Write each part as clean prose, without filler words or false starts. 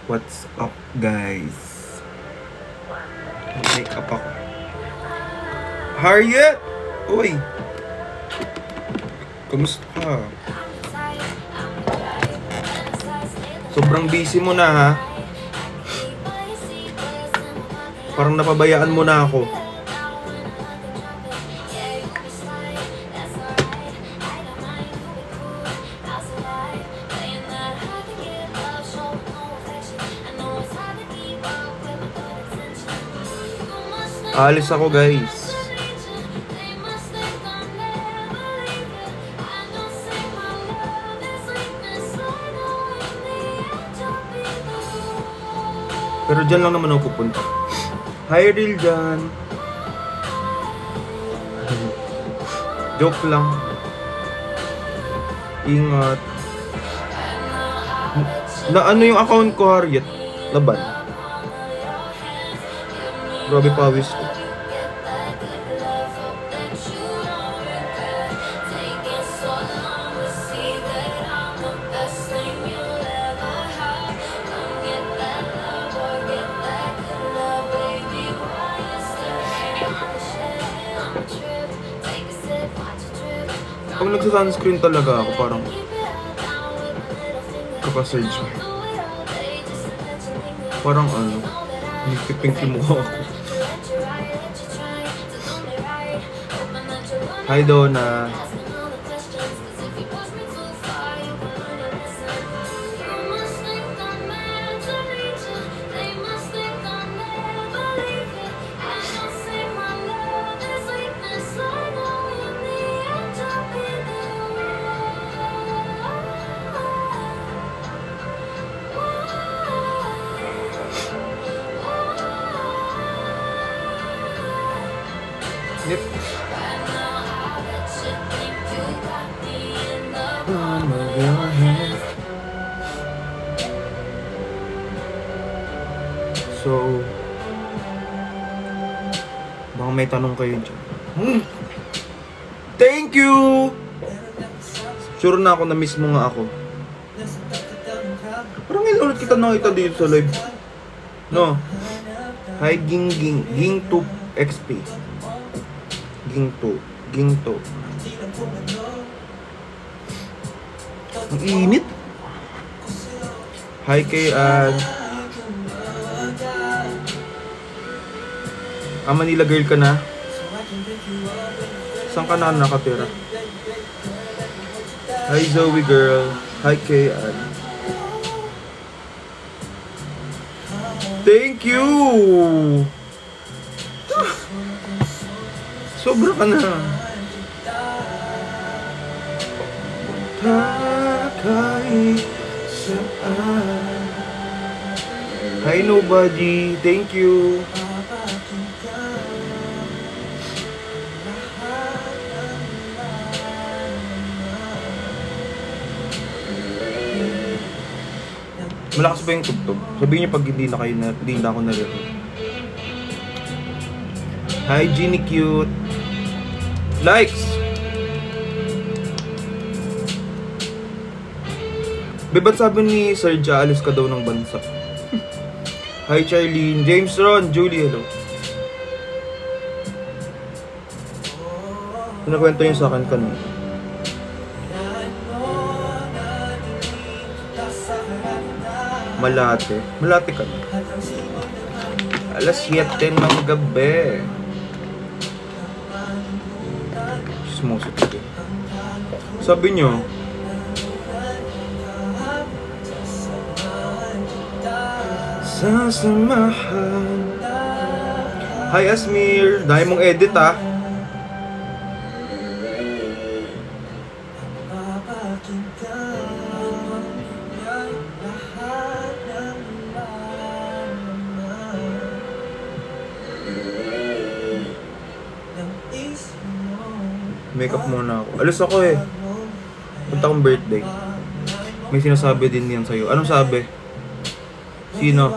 What's up, guys? Make up ako. Harriet! Uy! Kamusta ka? Sobrang busy mo na, ha? Parang napabayaan mo na ako. Alis ako, guys. Pero dyan lang naman ako pupunta. Hi, Real dyan. Joke lang. Ingat. Na ano yung account ko, Harriet? Laban. Grabe pawis ko. Pag nagsa-sunscreen talaga ako, parang kaka-surge ko. Parang ano, nagpipink yung mukha ako. Hi, Donna. Yep. So, baka may tanong kayo dyan. Thank you! Sure na ako na miss mo nga ako. Parang ngayon ulit kita nakita dito sa live. No? Hi, Ging2 XP. Ging2. Ang init. Hi kay Manila girl ka na? Saan ka na nakatira? Hi Zoe girl. Hi kay Thank you! Sobra ka na. Hi nobody. Thank you. Malakas ba yung tugtog? Sabihin niyo pag hindi na ako naririnig. Hi Ginny cute. Likes. Ba't sabi ni Sergio alis ka daw ng bansa? Hi Charlene, James Ron, Julie, hello. Pinakwento niyo sa akin kanina. Malate ka na. Alas 7 ng gabi. Sumuso tayo. Sabi nyo, sasamahan. Hi Asmir, dahil mong edit ha. Makeup muna ako. Alis ako eh. Punta akong birthday. May sinasabi din yan sa'yo. Anong sabi? Sino?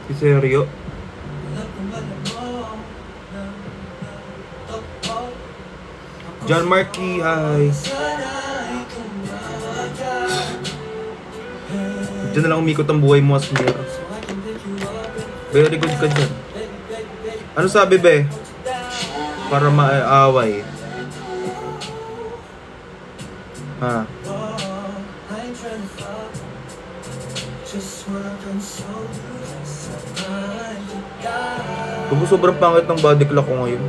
Si Seryo? John Marky, hi. Diyan na lang umikot ang buhay mo, Asmir. Very good ka dyan. Ano sabi, be? Para maaaway. Ha? Kung sobrang pangit ng body clock ko ngayon.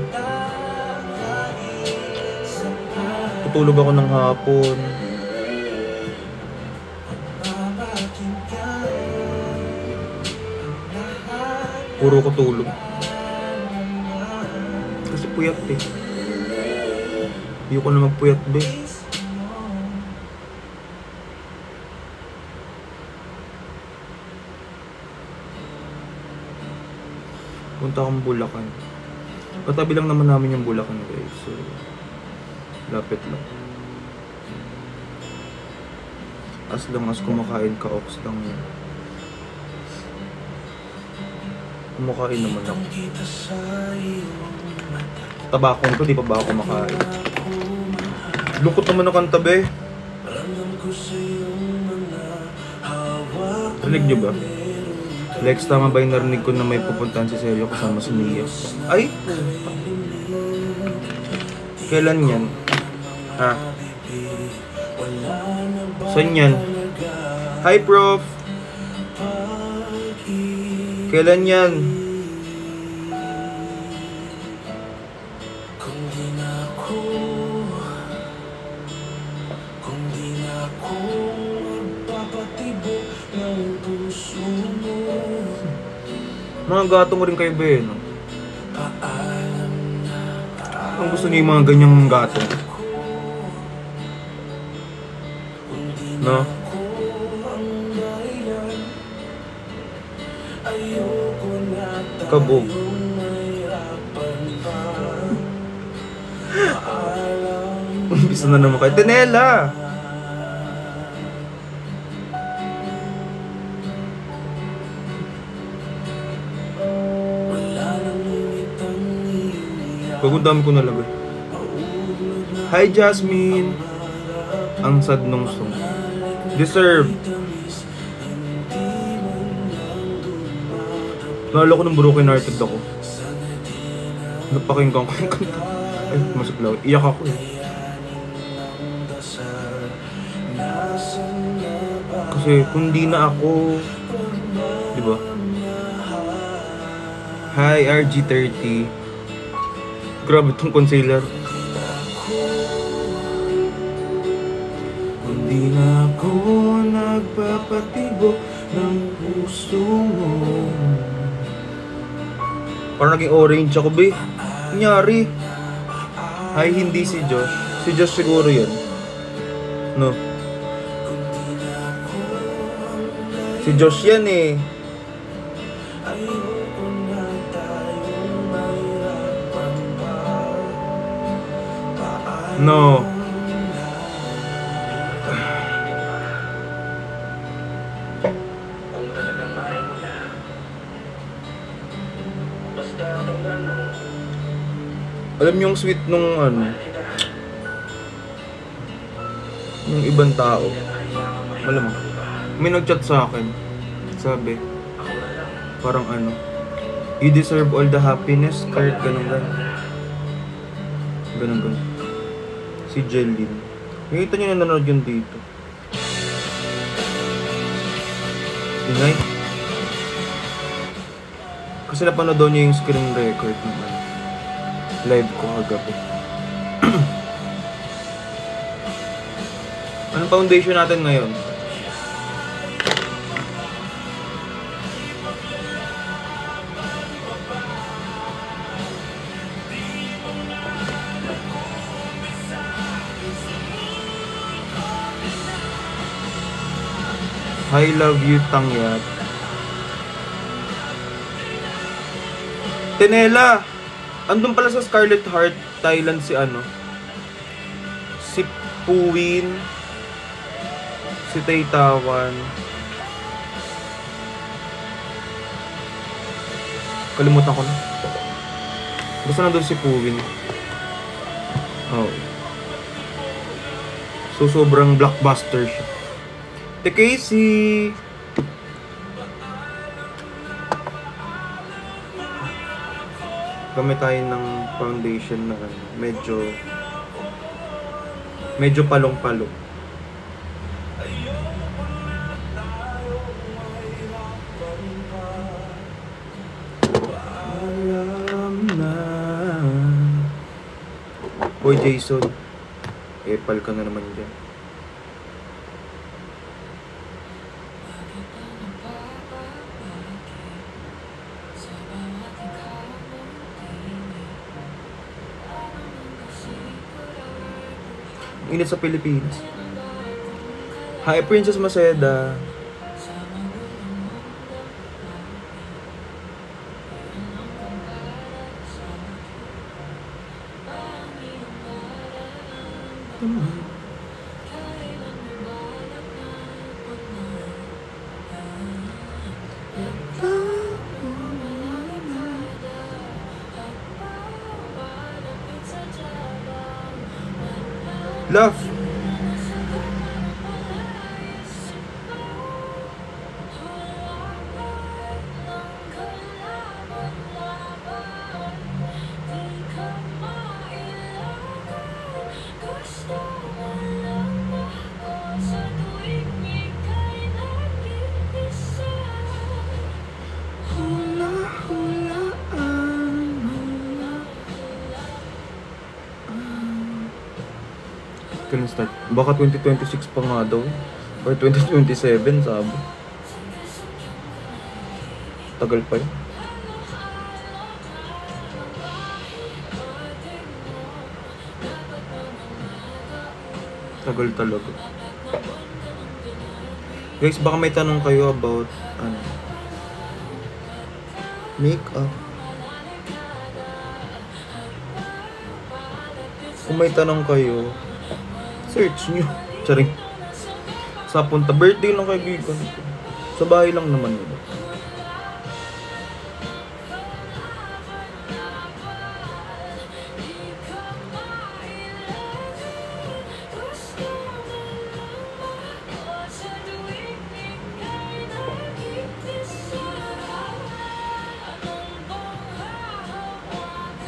Tutulog ako ng hapon. Puro ko tulog. Kasi puyat eh. Ayoko na magpuyat, be. Punta akong Bulacan. Katabi lang naman namin yung Bulacan, guys. So, lapit lang. As long as kumakain ka, ox lang yun. Kumakain naman ako. Tabakong ko, di pa ba ako kumakain? Lungkot naman ang kanta, be. Rinig nyo ba? Lex, tama ba yung narinig ko na may pupuntahan si Celio kasama si Mia? Ay! Kailan yan? Ha? Saan yan? Hi, Prof! Kailan yan? Mga gatong rin kayo ba yun? No? Ang gusto niyo yung mga ganyang gatong? No? Kabog. Umpisa na naman kayo. Tenela! Pag ang dami ko nalagay. Hi, Jasmine! Ang sad nung song. Deserve! Naalala ko ng broken hearted ako. Napakinggan ko yung kanta. Ay, masuklaw. Iyak ako eh. Kasi kung di na ako, diba? Hi, RG30. Grabe itong concealer. Kung di na ako nagpapatibok ng puso mo. Parang naging orange ako, be. Nangyari. Ay, hindi si Josh. Si Josh siguro yan. No. Si Josh yan eh. No. Alam niyo yung sweet nung ano, yung ibang tao. Alam mo, may nag-chat sa akin. Sabi, parang ano, you deserve all the happiness, kahit ganun. Ganun. Si Jeline. Nakita niyo na nanonood yun dito. Ingay. Kasi napanood daw niya yung screen record ng ano, live ko kagabi. Anong foundation natin ngayon? I love you, Tangyat. Tenela! Andun pala sa Scarlet Heart, Thailand si ano? Si Puwin. Si Taytawan. Kalimutan ko na. Basta nandun si Puwin. Oh. So, sobrang blockbuster siya. The Casey! gamit tayo ng foundation na medyo palong-palo. Boy Jason, epal ka na naman dyan. Init sa Pilipinas. Hi, Princess Maceda. Love. Start. Baka 2026 pa nga daw. Or 2027, sabi. Tagal pa yun. Tagal talaga. Guys, baka may tanong kayo about makeup. Kung may tanong kayo, search nyo. Charing. Sa punta. Birthday lang kay Gigon. Sa bahay lang naman yun.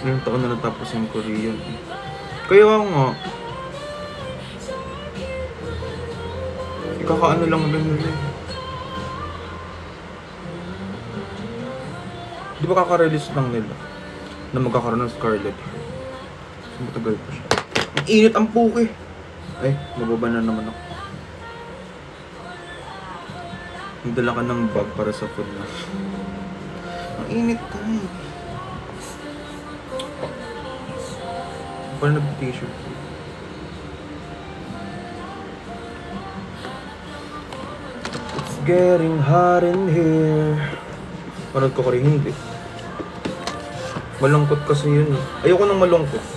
Ilang taon na natapos yung Korean. Kaya ako nga, kakaano lang rin nila. Di ba kaka-release lang nila na magkakaroon ng Scarlet Heart? So, matagal pa siya. Ang init ang puki! Ay, mababa na naman ako. Nagdala ka ng bag para sa food na. Ang init tayo. Parang nag-t-shirt. Getting hot in here. Panood ko rin hindi. Malungkot kasi yun. Ayoko nang malungkot.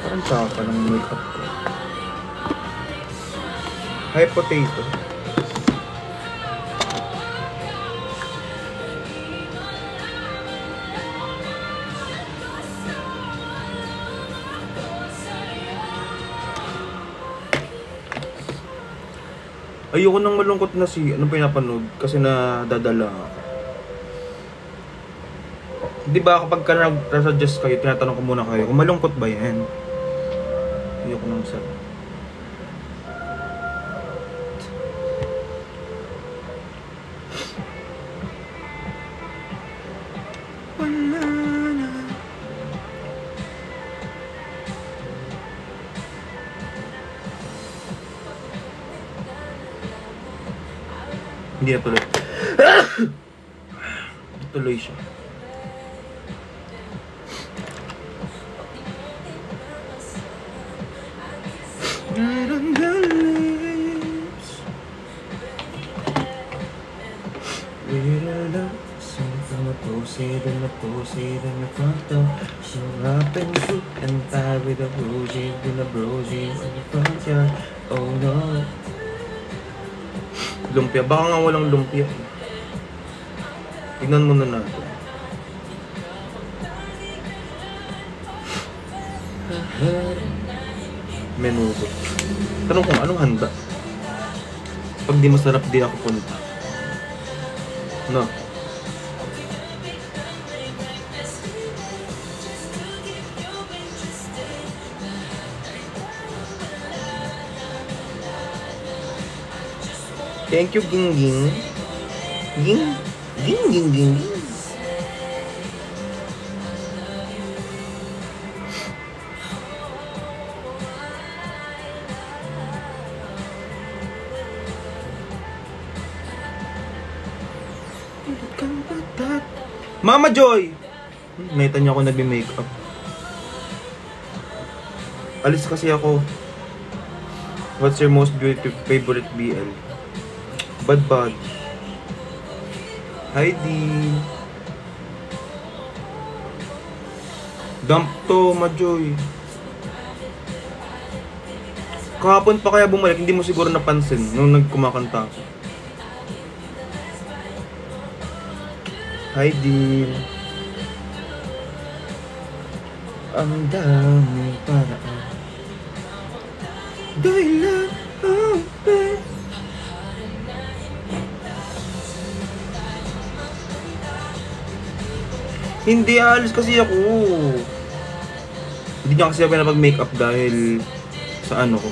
Parang saka ng makeup ko. Hi, potato. Ayoko nang malungkot na anong pinapanood kasi nadadala ako. Di ba kapag ka nag-suggest kayo, tinatanong ko muna kayo kung malungkot ba yan? Ayoko nang sa... Hindi na tuloy. Tuloy siya. Right on the lips. Little love. Something I posted and I posted and I fucked up. So up and shook and tied with a rosy in a brosy in the front yard. Oh no. Lumpia. Baka nga walang lumpia. Tignan muna natin. Menudo. Tanong kung anong handa. Pag di masarap, di ako punta. No. Thank you, Ging Ging. Ging? Ging, Ging, Ging, Ging. Mama Joy! Nakita niyo ako nagme-makeup. Alis kasi ako. What's your most beautiful favorite BL? Bad. Heidi. Dump to, Majoy. Kahapon pa kaya bumalik, hindi mo siguro napansin nung nagkumakanta ako. Heidi. Ang dami paraan. Dahil lang ang hindi, alis kasi ako. Hindi niya kasi ako pinapag-makeup dahil sa ano ko,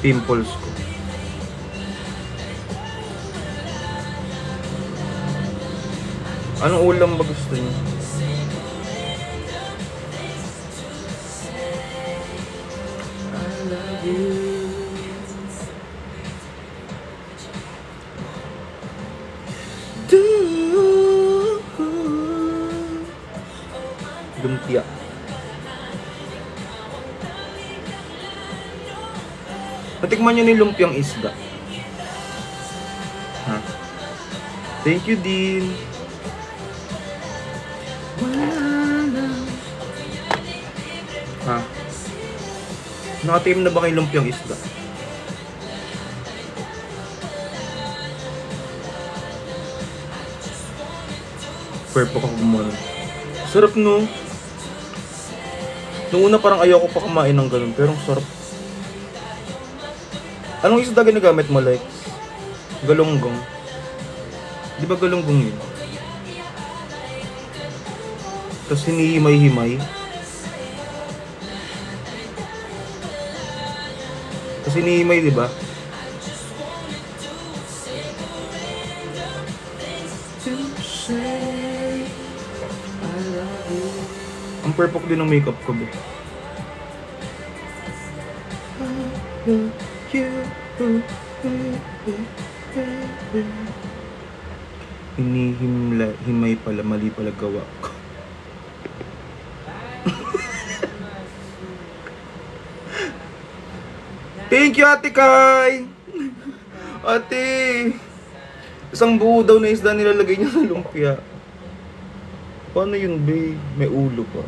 pimples ko. Anong ulam ba gusto niyo? I love you. Lumpia. Natikman nyo ni lumpiang isda. Ha? Thank you, Dean. Ha? Nakatim na ba kayo lumpiang isda? Purple ako gumawa. Sarap, no? Noong una parang ayaw ko pa kumain ng ganun, pero sarap. Anong isda ginagamit mo, Lex? Galunggong. Di ba galunggong yun? Tapos hinihimay-himay. Tapos hinihimay, di ba? Ang perfect din ng makeup ko, be. Hinihimay pala, mali pala gawa ko. Thank you, Ate Kai! Ate! Isang buo daw na isda nilalagay niya sa lumpia. Paano yun, be? May ulo pa.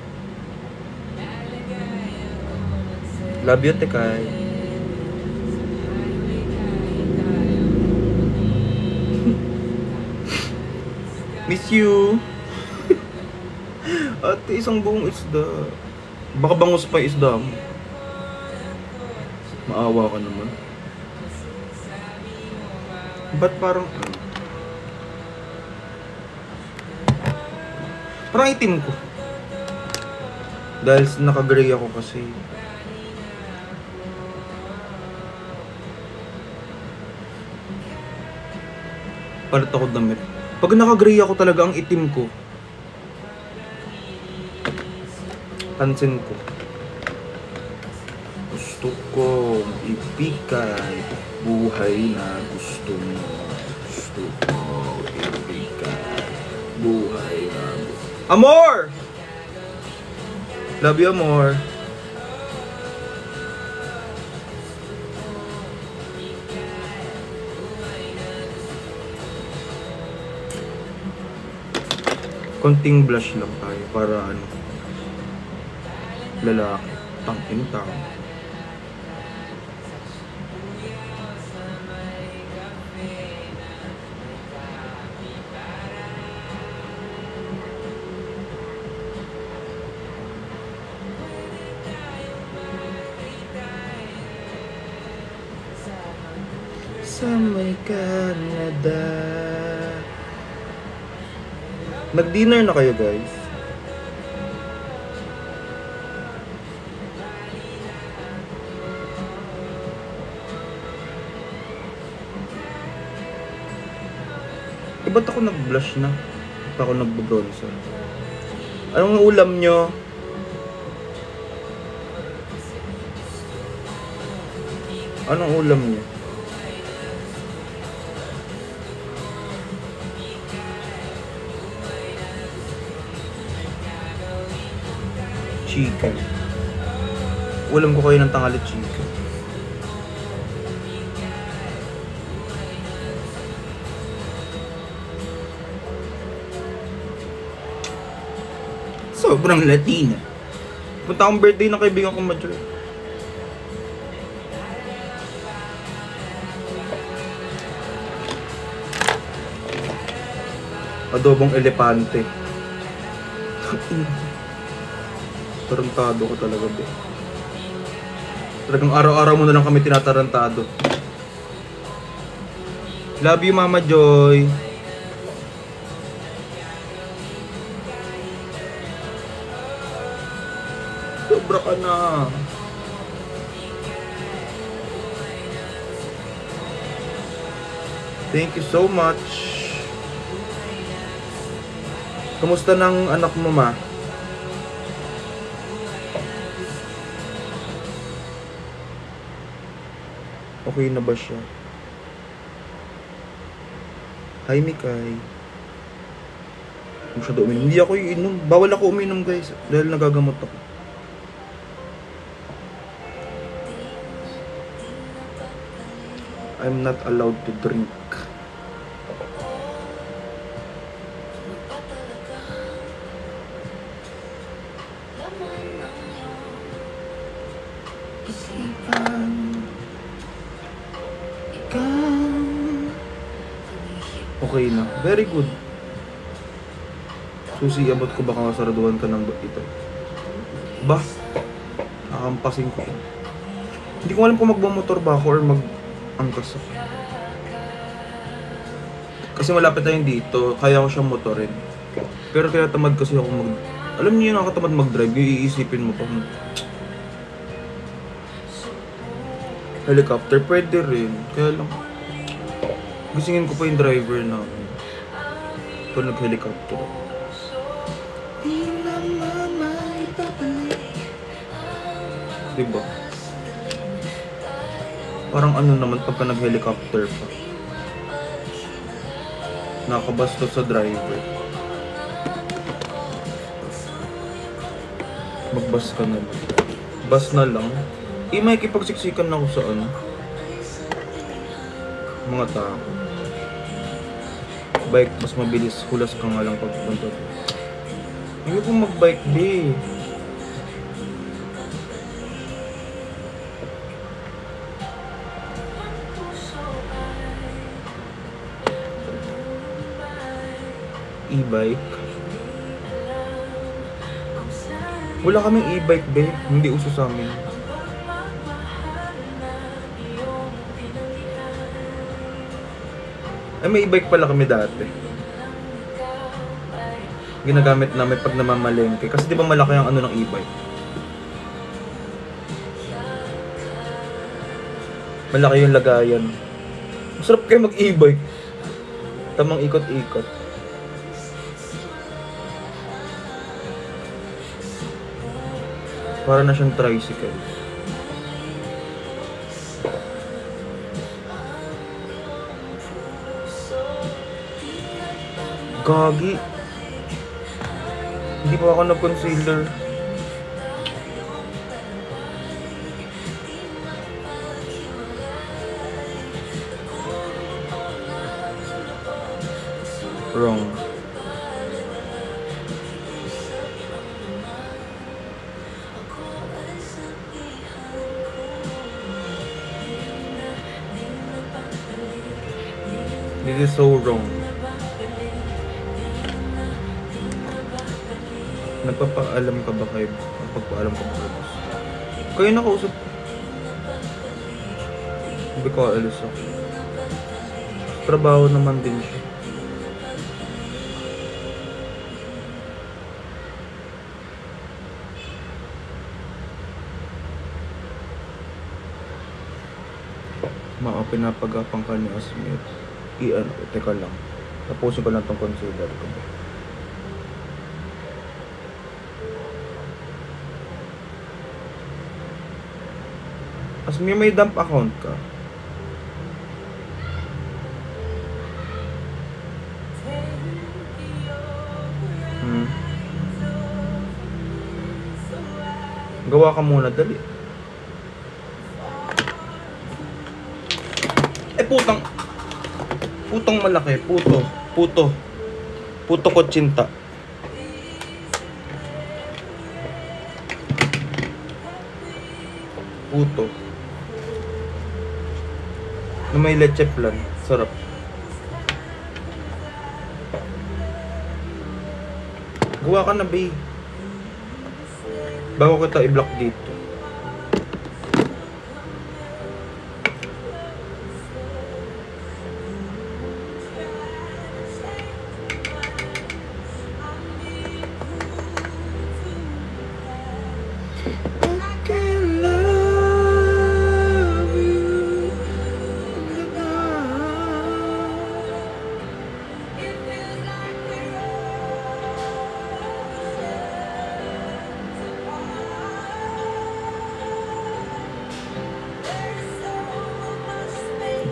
Love you, Ate Kai. Miss you. Ate, isang buong isda. Baka bangus pa yung isda mo. Maawa ka naman. Ba't parang parang itim ko. Dahil naka-gray ako kasi. Palit ako damit. Pag naka-gray ako talaga, ang itim ko. Pansin ko. Gusto ko ibigay buhay na gusto mo. Gusto ko ibigay buhay na gusto. Amor! Love you, amor. Konting blush lang tayo para ano, lalaki, tangin-tang. sa may Canada. Nag-dinner na kayo, guys? Ba't ako nag-blush na? Ba't ako nag-bronzer? Anong ulam nyo? Anong ulam nyo? Chicken. Ulam ko kayo ng tanghali chicken. Sobrang Latina. Punta akong birthday ng kaibigan ko, Major. Adobong elepante. Tarantado ko talaga, be. Talagang araw-araw mo na lang kami tinatarantado. Love you, Mama Joy. Sobra ka na. Thank you so much. Kamusta ng anak mo, ma? Okay na ba siya? Hi, Mikay. Masyado uminom. Hindi ako iinom. Bawal ako uminom, guys. Dahil nagagamot ako. I'm not allowed to drink. Okay na. Very good. Susi, abot ko baka masaraduhan ka ng ito. Ba? Nakampasin ko. Hindi ko alam kung magmamotor ba ako or mag-angkas ako. Kasi malapit tayong dito, kaya ko siyang motorin. Pero tinatamad kasi ako mag... Alam niyo yung nakatamad mag-drive, yung iisipin mo pa. Helicopter, pwede rin. Kaya lang... Gisingin ko pa yung driver namin. Kung nag-helicopter ako. Diba? Parang ano naman pagka nag-helicopter pa. Nakabastos sa driver. Mag-bus ka na lang. Bus na lang. May kipagsiksikan na ako sa ano. Mga tao. Bike, mas mabilis. Hulas ka nga lang pagpunta doon. Hindi ko mag-bike, di. E-bike. Wala kaming e-bike, be. Hindi uso sa amin. Ay, may e-bike pala kami dati. Ginagamit namin pag namamalengke. Kasi di ba malaki ang ano ng e-bike? Malaki yung lagayan. Masarap kayo mag-e-bike. Tamang ikot-ikot. Para na siyang tricycle. Gagi. Hindi pa ako nag-concealer. Wrong. This is so wrong. Nagpapaalam ka ba kayo? Nagpapaalam ka ba kayo? Kayo nakausap. Hindi ko alis ako. trabaho naman din siya. Pinapagapang ka ni Asmit. Teka lang. Tapusin ko lang tong concealer ko. Asmit, may dump account ka? Gawa ka muna, dali. Putong malaki, puto kotsinta. Puto. Na may leche flan, sarap. Gawa ka na, bae. Bago kita i-block dito.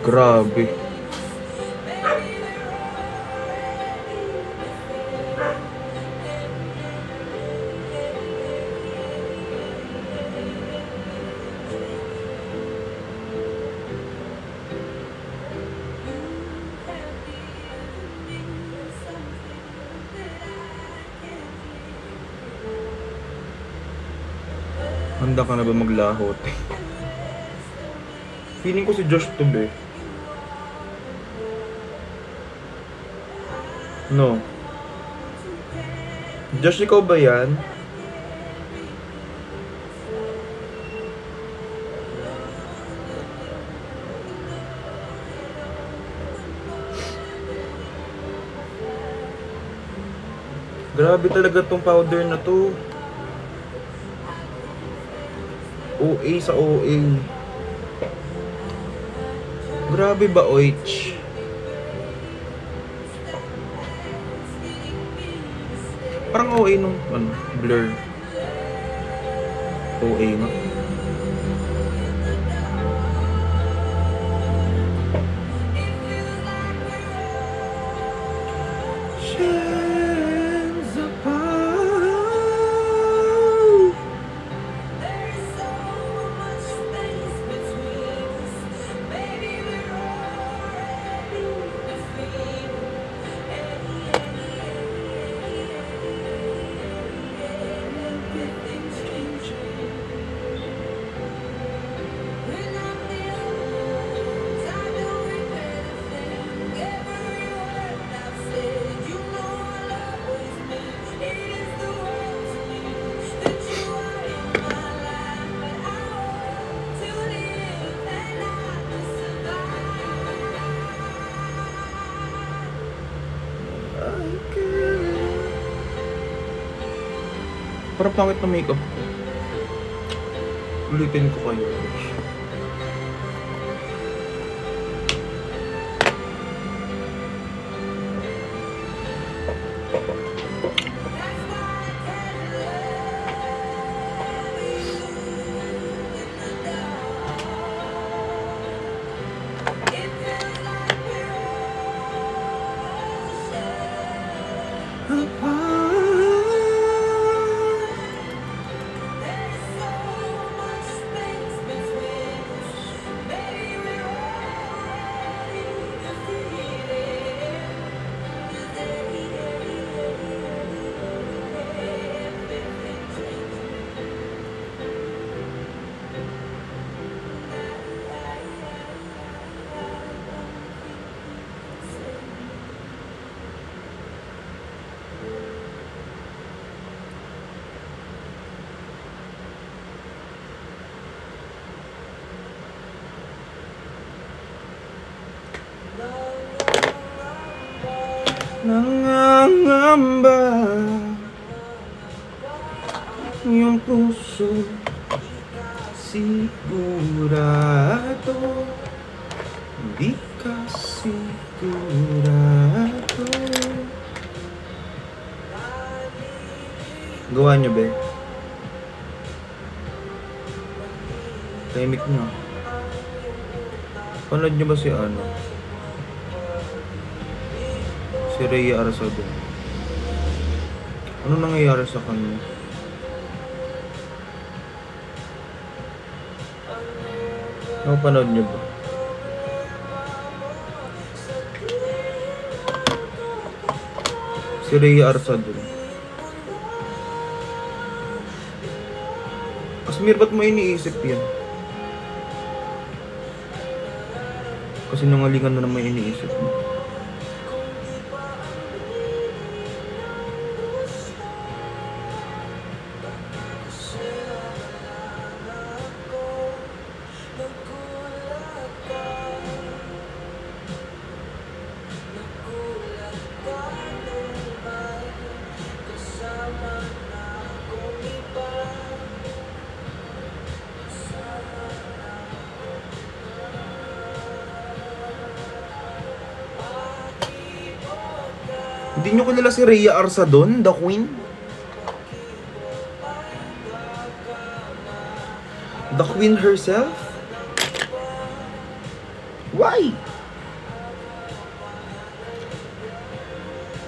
Grabe. Handa ka na ba maglahot? Feeling ko si Josh to be. No. Josh, ikaw ba yan? Grabe talaga tong powder na to. OA sa OA. Grabe ba, oich? Parang OA nung blur. OA nga. Parang pangit na makeup ko. Ulitin ko kayo. nangangamba yung puso sigurado, hindi ka sigurado. Gawa nyo, be. Tahimik nyo. Panood nyo ba si ano? Si Rhea Arzado. Ano nangyayari sa kanya? Napanood nyo ba? Si Rhea Arzado. Asmir, ba't mo iniisip yan? Kasi nangalingan na naman iniisip mo. Hindi nyo kilala si Rhea Arzadon, the queen? The queen herself? Why?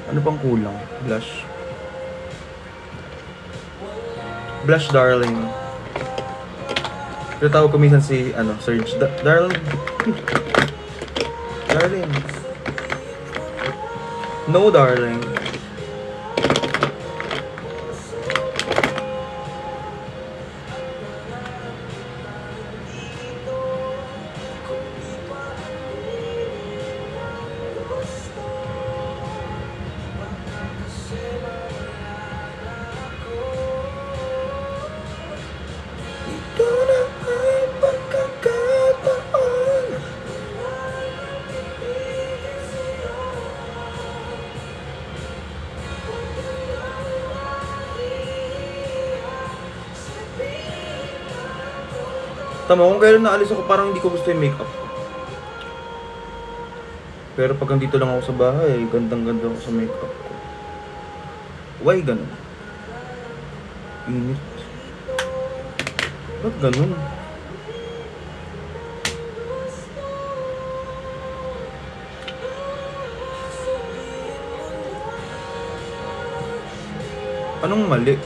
Ano pang kulang? Blush. Blush, darling. Pero tawag ko minsan si, Serge. Darling. Darling. No, darling. Ito na ang pagkakataon. Tama, kung kailan naalis ako, parang hindi ko gusto yung makeup. Pero pag nandito lang ako sa bahay, gandang-ganda ako sa makeup ko. Why ganun? Init. Ba't ganun? Anong mali?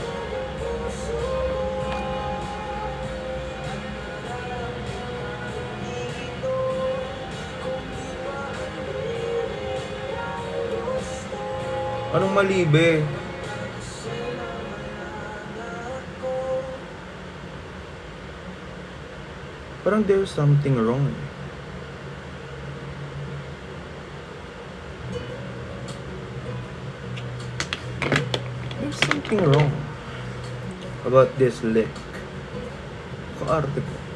Anong mali, be? Parang there's something wrong. There's something wrong about this lick. Kaarte ko.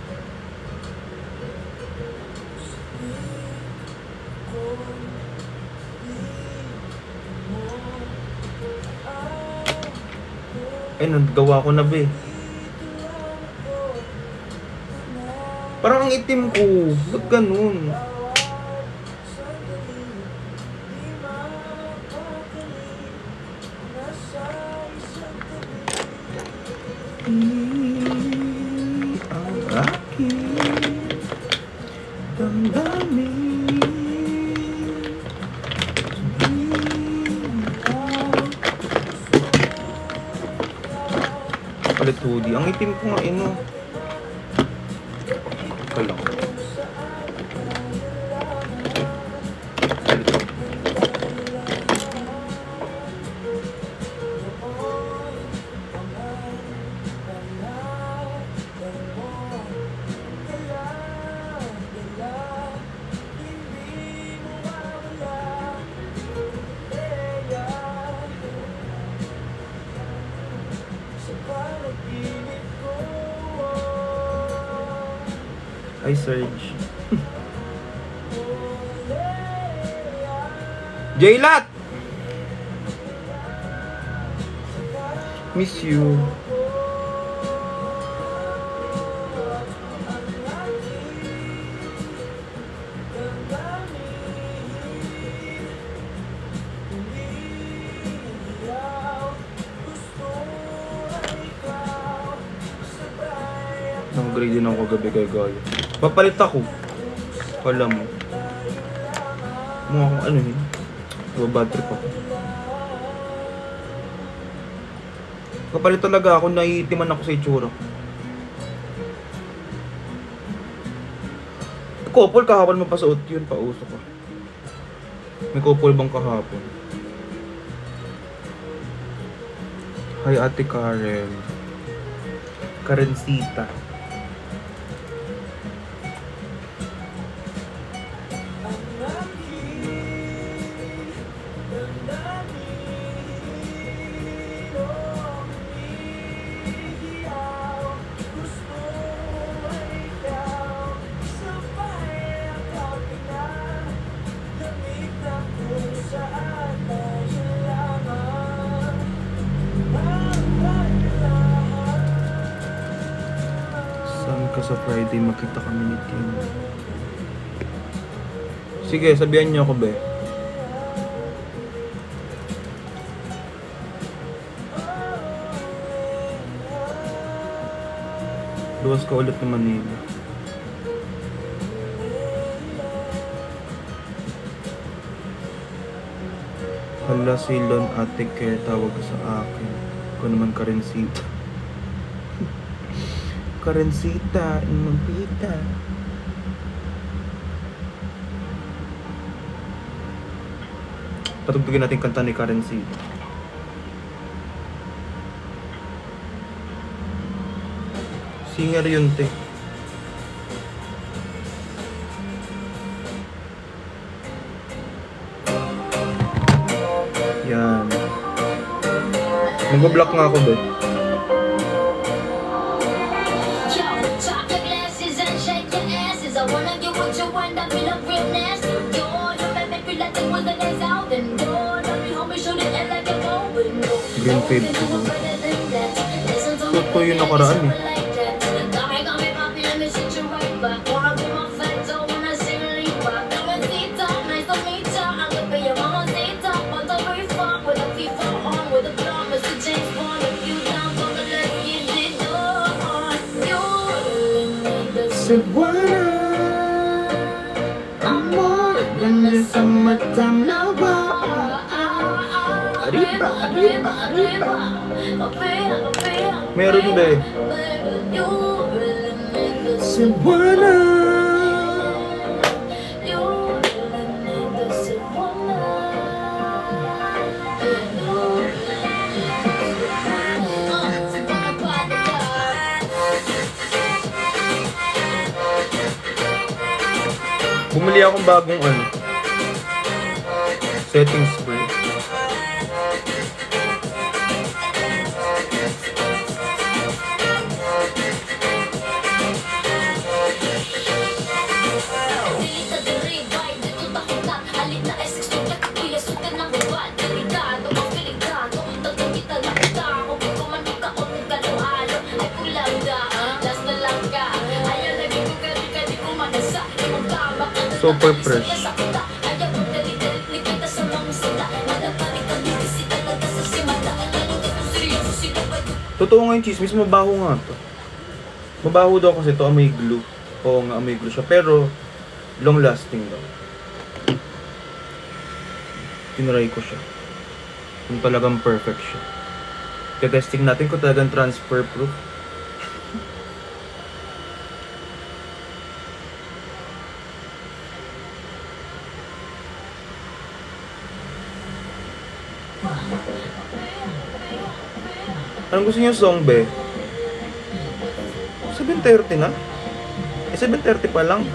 Ay, nagawa ko na, be. Parang ang itim ko. Ba't ganun? Ang aking damdamin. Palit hoodie. Ang itim ko nga, Kalang. Ay, Serge. Jaylat! Miss you. Nag-grade din ako kagabi kay Gaya. Papalit ako. Alam mo. Mukha akong ano yun. Bad trip ako. Kapalit talaga ako, naiitiman ako sa itsura. Couple kahapon mo pa suot yun, pauso ka. May couple bang kahapon? Hi Ate Karen. Karencita. Sa Friday makita kami ni Tim. Sige, sabihan niyo ako, be. Luwas ka ulit ng Manila. Hala, silon ate care tawag sa akin. Ako naman Karencita. Karencita, inumpita. Patugtugin natin kanta ni Karencita. Singer yun, te. Yan. Mag-block nga ako, be. Green fade ko. Suot ko yung nakaraan eh. Cebuana, amor, in the summertime now. Arriba, arriba, arriba. Meron ba eh? Cebuana. Bumili akong bagong ano, setting spray. Super fresh. Totoo nga yung chismis, mabaho nga to. Mabaho daw kasi to, amoy glue. Oo nga, amoy glue siya. Pero, long lasting daw. Tinry ko siya. Kung talagang perfect siya. Testing natin kung talagang transfer proof. Anong gusto niyo song, be? 7:30 na? 7:30 pa lang.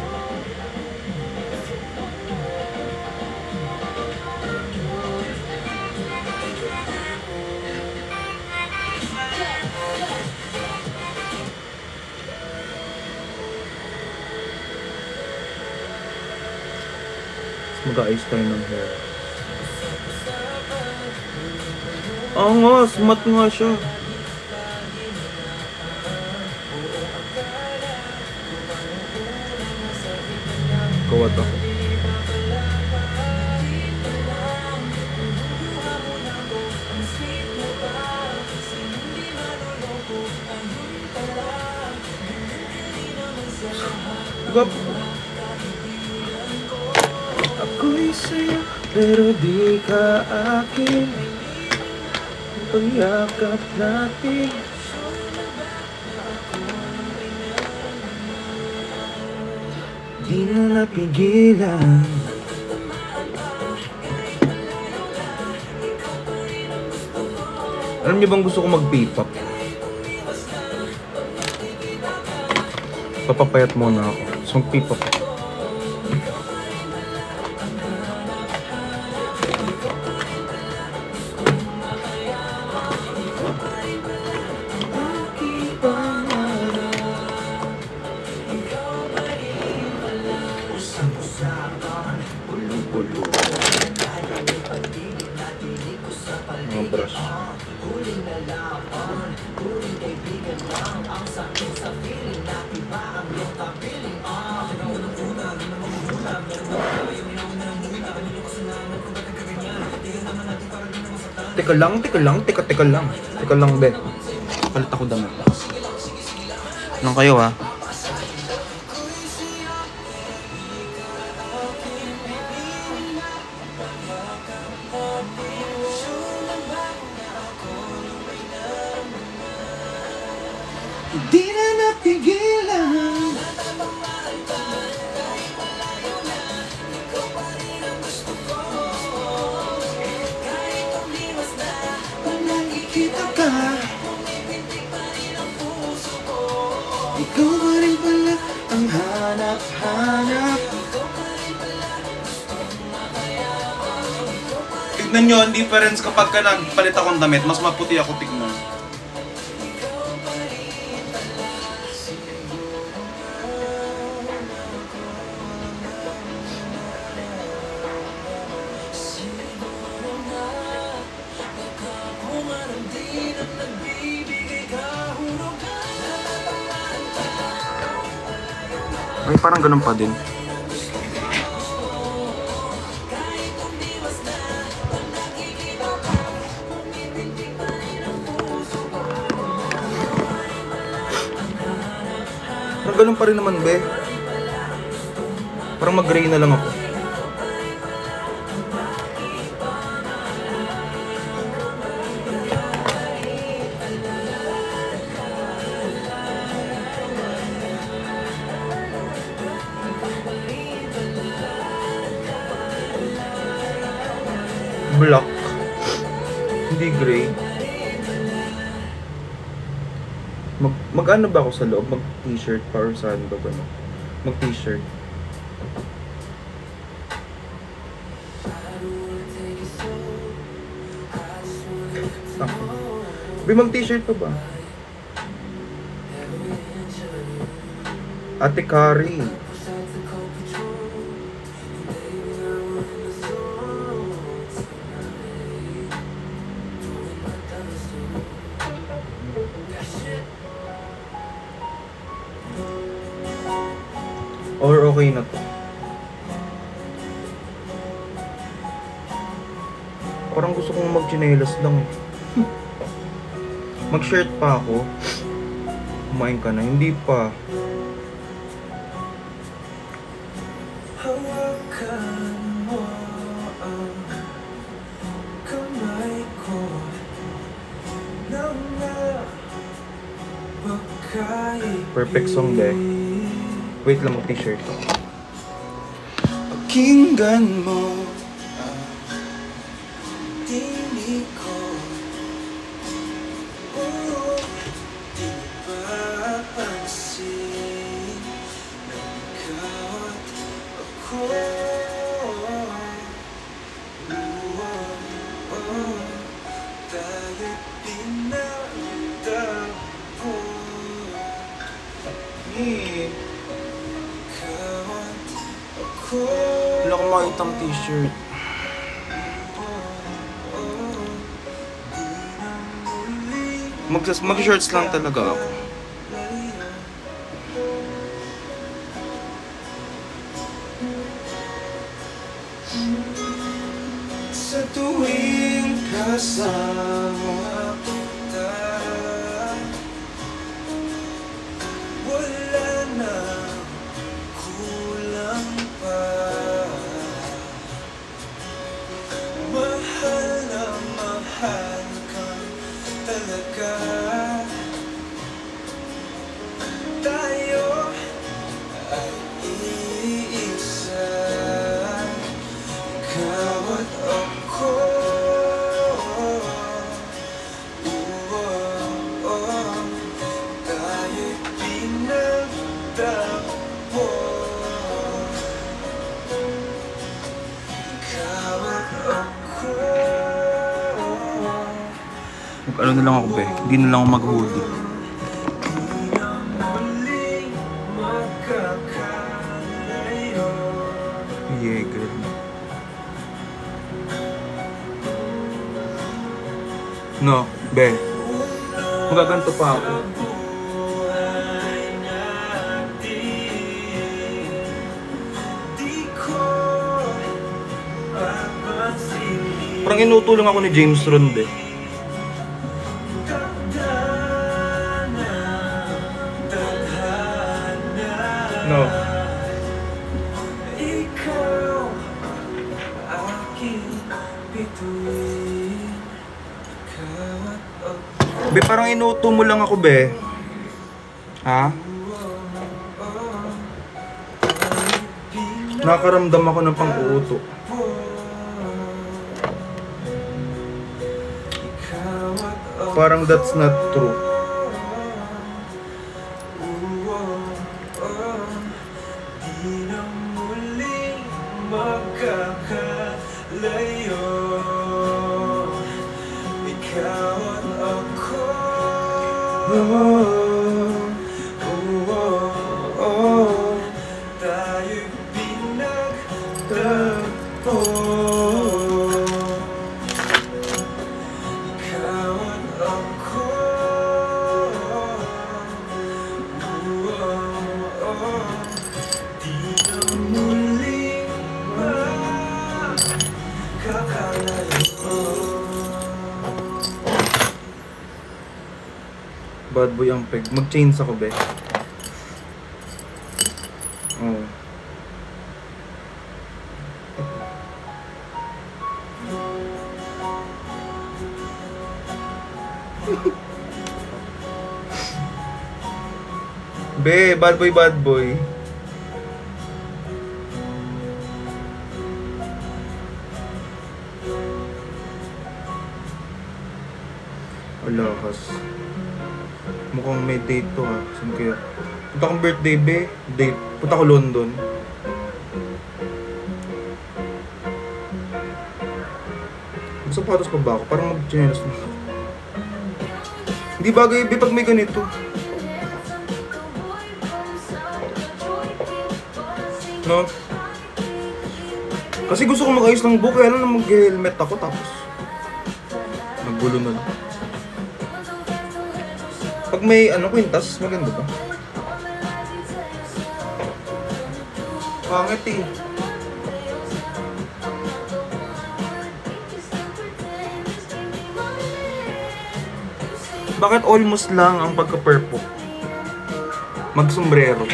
Mag-ayos tayo ng hair. Oo nga, smart nga siya. kawat ako. Gwapo. Ako'y sa'yo, pero di ka akin. Ang pagyakap natin. Di na napigilan. Alam niyo bang gusto ko mag-P-pop? Papapayat muna ako. So mag-P-pop. Mga brush. Teka lang. Teka lang, be. Palit ako damit. Nang kayo, ha? Di na napigilan. Nakikita ka. Ikaw pa rin pala ang hanap-hanap. Tignan nyo ang difference kapag ka nagpalit akong damit, mas maputi ako tignan. Ay, parang ganun pa din. Parang ganun pa rin naman, be. Parang mag-gray na lang ako. Black. Hindi gray. Mag-ano ba ako sa loob? Mag-t-shirt pa or saan ba ba? Mag-t-shirt. Mag-t-shirt pa ba? Ate Kari. Or okay na to. Parang gusto kong mag-chinelas lang. Mag-shirt pa ako. Kumain ka na. Hindi pa. Hawakan mo ang kamay ko nang perfect song, be. Wait lang, mag-t-shirt. Pakinggan mo ang tinig ko. Oh, di mapapansin na ikaw at ako. Tayo'y pinagtagpo. Wala akong makitang t-shirt. Mag-shirts lang talaga ako. tuwing kasama kita, wala na kulang pa. Mahal na mahal ka talaga. Tayo ay iisa, ikaw at ako. Tayo'y pinagtagpo, ikaw at ako. Ano na lang ako be, hindi na lang ako mag-hoodie. Yeah, good. No, be. Magaganto pa ako. Parang inutulong ako ni James Ron, be. No. Ikaw aking bituin, ikaw at ako. Be, parang inuto mo lang ako, be. Ha? Nakaramdam ako ng pang-uuto. Parang that's not true. Di na muling magkakalayo, ikaw at ako. Tayo'y pinagtagpo, ikaw at ako. Di na muling magkakalayo. Bad boy ang peg. Mag-chains ako, be. Oh. Be, bad boy, bad boy. Wala kas. Mukhang may date to ha. Saan kaya? Punta kong birthday, be. Date. Punta ko London. Magsapatos pa ba ako? Parang mag-chinelas na. Hindi bagay, be, pag may ganito. No? Kasi gusto ko mag-ayos ng buhok, kaya lang mag-helmet ako tapos naggulo na lang. Pag may kwintas, maganda ba? Pangit eh. Bakit almost lang ang pagka-purple? Mag-sombrero.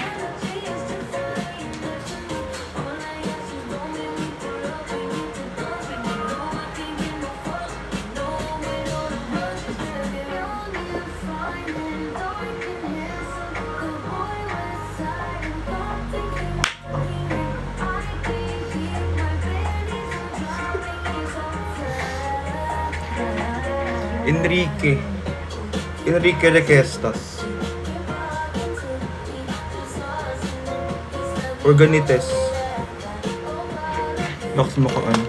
Enrique Requestas. Organites. Laks mo ka ano.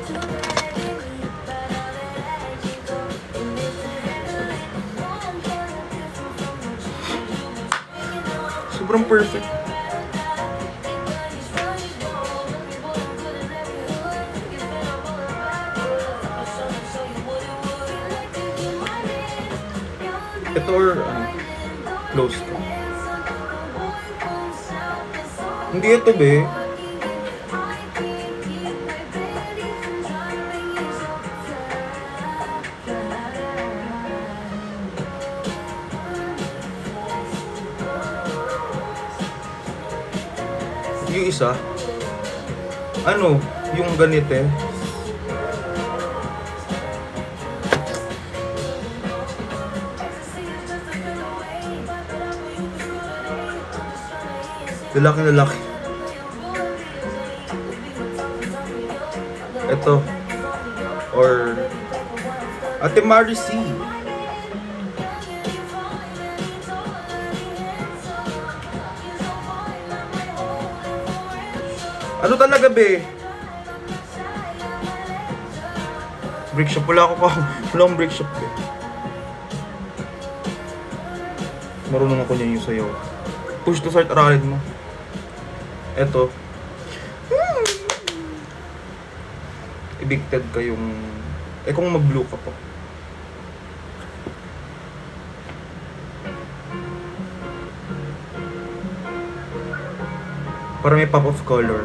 Sobrang perfect. Ito or close to. Hindi ito, be. Yung isa, ano, yung ganito eh. Lalaki na laki. Ito. Or Ate Marcy. Ano talaga be? Brick shop. Wala akong brick shop be. Marunong ako niya yung sayaw. Push to start, aralin mo. Eto. Evicted kayong... kung mag-blue ka pa. Para may pop of color.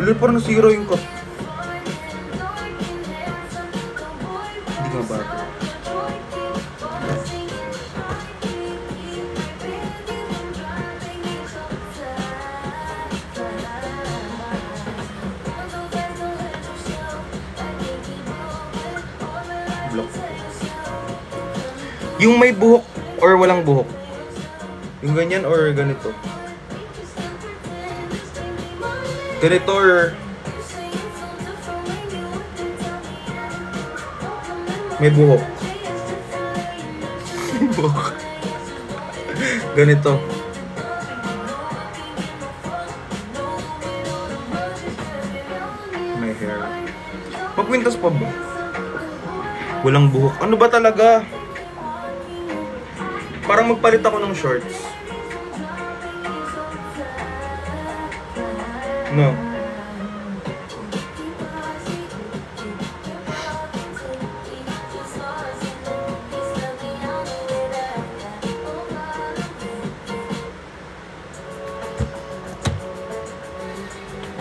Wala, parang nasira yung cup. Hindi ka ba? Block. Yung may buhok or walang buhok? Yung ganyan or ganito? Ganito or may buhok? Buhok. Ganito. May hair. Magpintas pa ba? Walang buhok. Ano ba talaga? Parang magpalit ako ng shorts. No.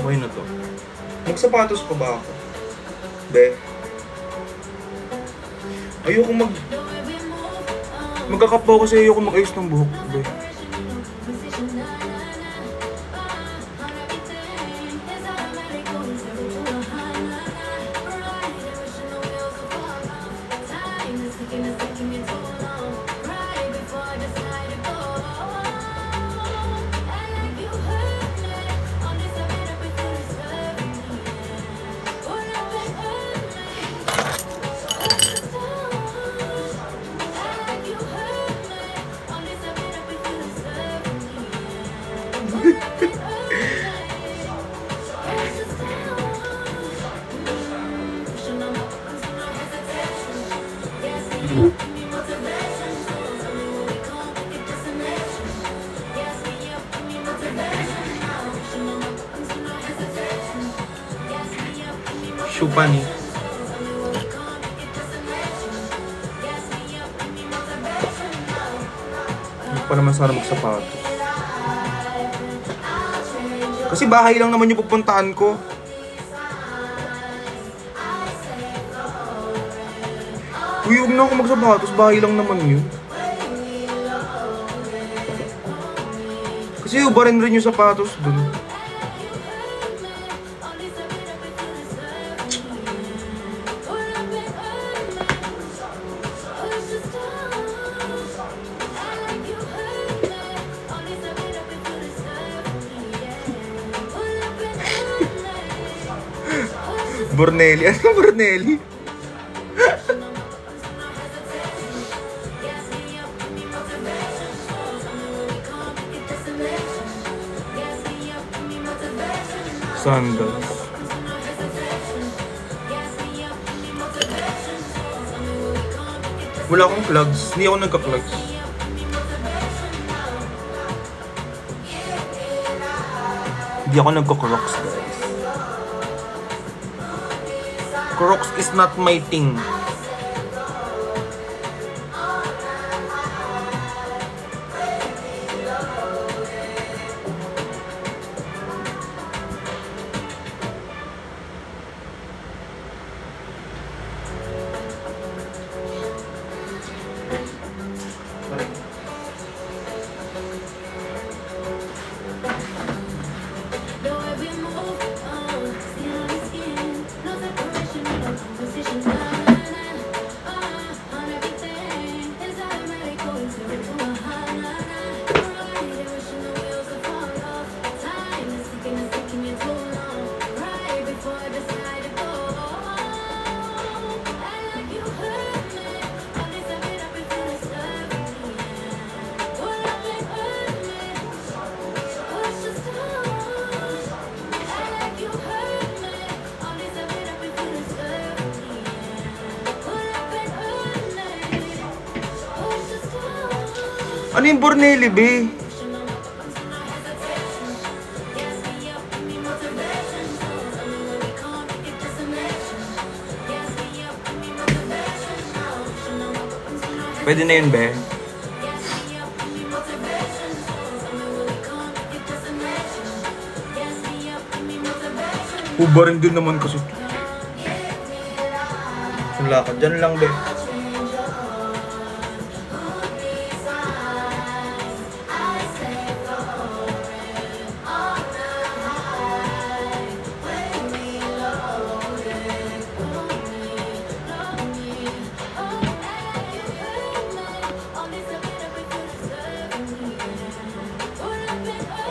Okay na to. Magsapatos pa ba ako? Be. Ayoko magkakapaw kasi ayoko mag-ayos ng buhok. Be. Shupani. Hindi pa naman sana magsapatos. Kasi bahay lang naman yung pupuntahan ko. Uy, huwag na ako magsapatos. Bahay lang naman yun. Kasi ubarin rin yung sapatos dun. Bornelli? Ano Bornelli? Sandals. Wala akong clogs. Hindi ako nagka-clogs. Hindi ako nagka-crocs, guys. Crocs is not my thing. Ano yung Bornelli, be? Pwede na yun, be? Hubarin din naman kasi. Wala ka, dyan lang, be.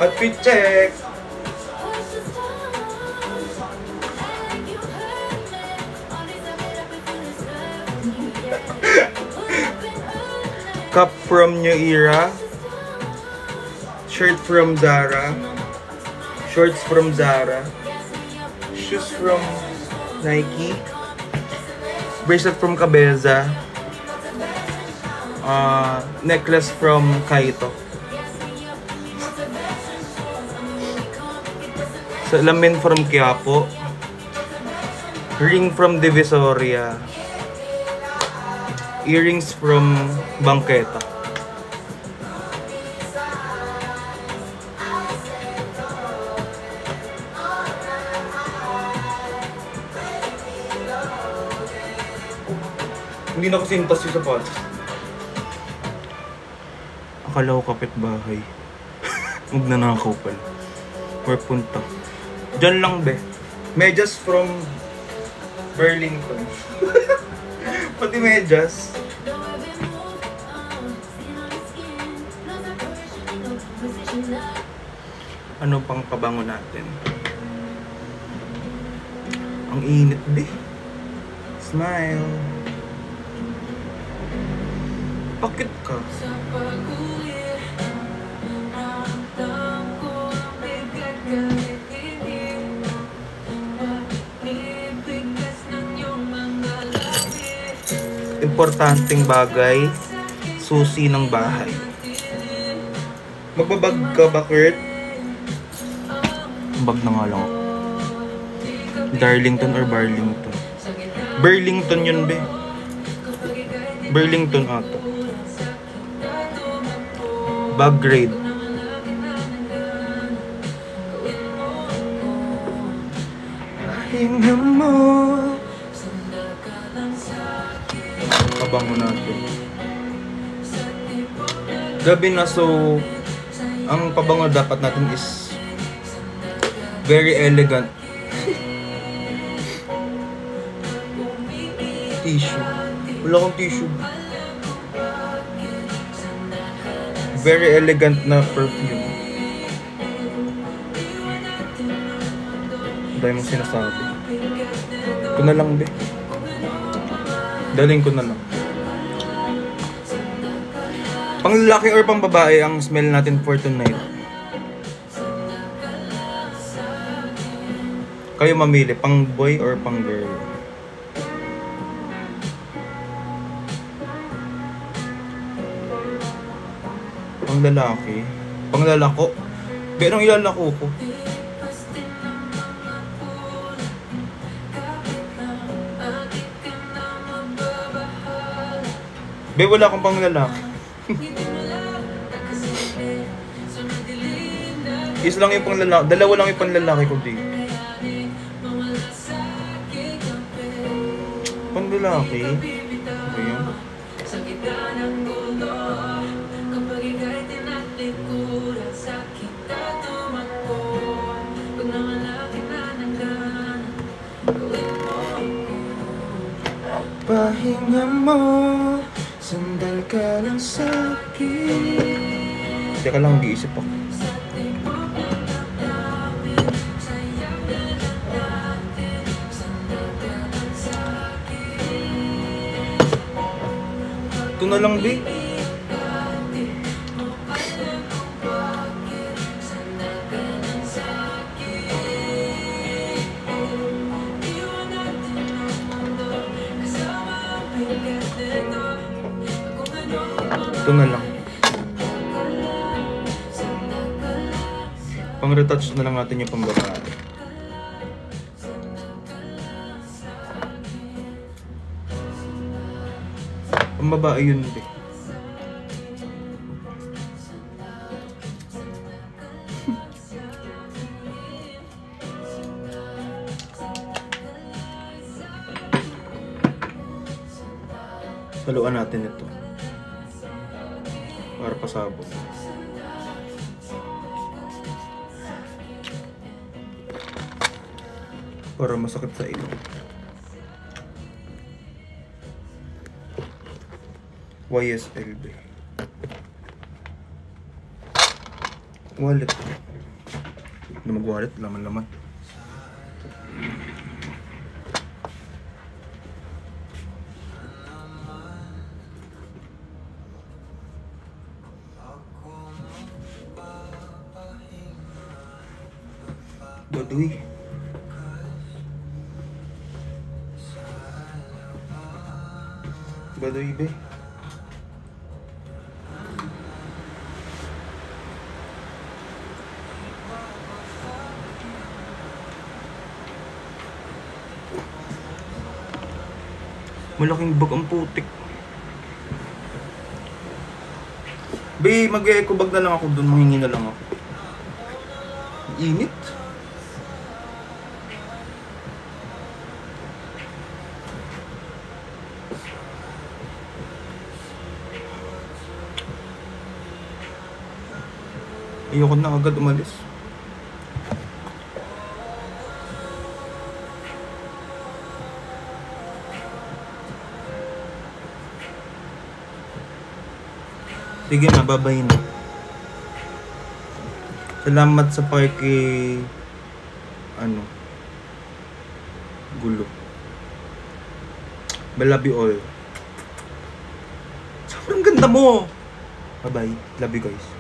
Outfit check! Cup from New Era. Shirt from Zara. Shorts from Zara. Shoes from Nike. Bracelet from Cabeza. Necklace from Kaito. Salamin from Quiapo. Ring from Divisoria. Earrings from Bangketa. Hindi na kasi intas yung sapatos. Akala ko kapitbahay. Magnanakaw pala. Where punta? Diyan lang, be. Medyas from Burlington. Pati medyas. Ano pang pabango natin? Ang init, be. Smile. Bakit ka? Importanteng bagay, susi ng bahay. Magbabag ka ba, Kurt? Bag na nga lang ako. Darlington or Barlington? Burlington yun, be. Burlington ato. Bag grade. Hinga mo. Kabango natin. Gabi na, so ang pabango dapat natin is very elegant. Tissue. Wala akong tissue. Very elegant na perfume. Dahil mong sinasabi. Ito na lang, be. Daling ko na lang. Pang lalaki or pang babae ang smell natin for tonight? Kayo mamili, pang boy or pang girl? Pang lalaki? Pang lalako? Pero ang ilalako ko. Be, wala akong pang lalaki. Is lang yung pang lalaki. Dalawa lang yung pang lalaki ko dito. Pang lalaki? Ayan. Pahinga mo, sandal ka lang sa'kin. Teka lang, mag-iisip ako. Ito na lang, be. Ito na lang. Pang-retouch na lang natin yung pambabae. Pambabae yun, be. Haluan natin ito. Para pasabog. Para masakit sa ilong. YSLB. Wallet. Hindi mag-wallet, laman-laman. Baduy. Baduy, be. Malaking bag ang putik. Be, mag-eco bag na lang ako doon. Manghingi na lang ako. Init. Ayoko na agad umalis. Sige na, babay na. Salamat sa gulo. I love you all. Sobrang ganda mo. Bye-bye. Love you guys.